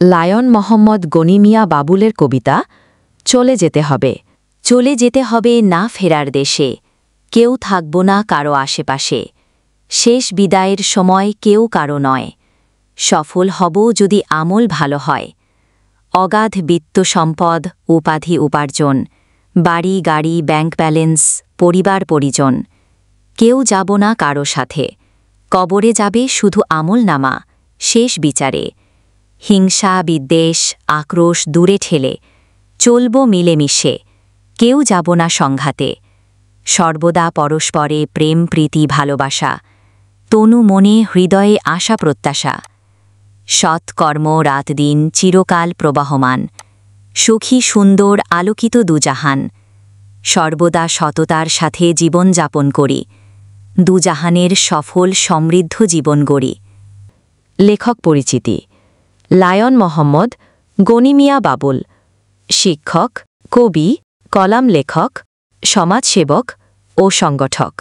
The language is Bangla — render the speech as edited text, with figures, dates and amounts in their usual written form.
লায়ন মোহাম্মদ গনি মিয়া বাবুলের কবিতা চলে যেতে হবে। চলে যেতে হবে না ফেরার দেশে, কেউ থাকব না কারো আশেপাশে। শেষ বিদায়ের সময় কেউ কারো নয়, সফল হব যদি আমল ভালো হয়। অগাধ বিত্ত সম্পদ, উপাধি উপার্জন, বাড়ি গাড়ি ব্যাংক ব্যালেন্স, পরিবার পরিজন, কেউ যাব না কারো সাথে। কবরে যাবে শুধু আমলনামা, শেষ বিচারে। হিংসা বিদ্বেষ আক্রোশ দূরে ঠেলে চলব মিলেমিশে, কেউ যাব না সংঘাতে। সর্বদা পরস্পরে প্রেম প্রীতি ভালোবাসা, তনু মনে হৃদয়ে আশা প্রত্যাশা। সৎকর্ম রাত দিন চিরকাল প্রবাহমান, সুখী সুন্দর আলোকিত দুজাহান। সর্বদা সততার সাথে জীবনযাপন করি, দুজাহানের সফল সমৃদ্ধ জীবন গড়ি। লেখক পরিচিতি: লায়ন মোহাম্মদ গনি মিয়া বাবুল, শিক্ষক, কবি, কলাম লেখক, সমাজসেবক ও সংগঠক।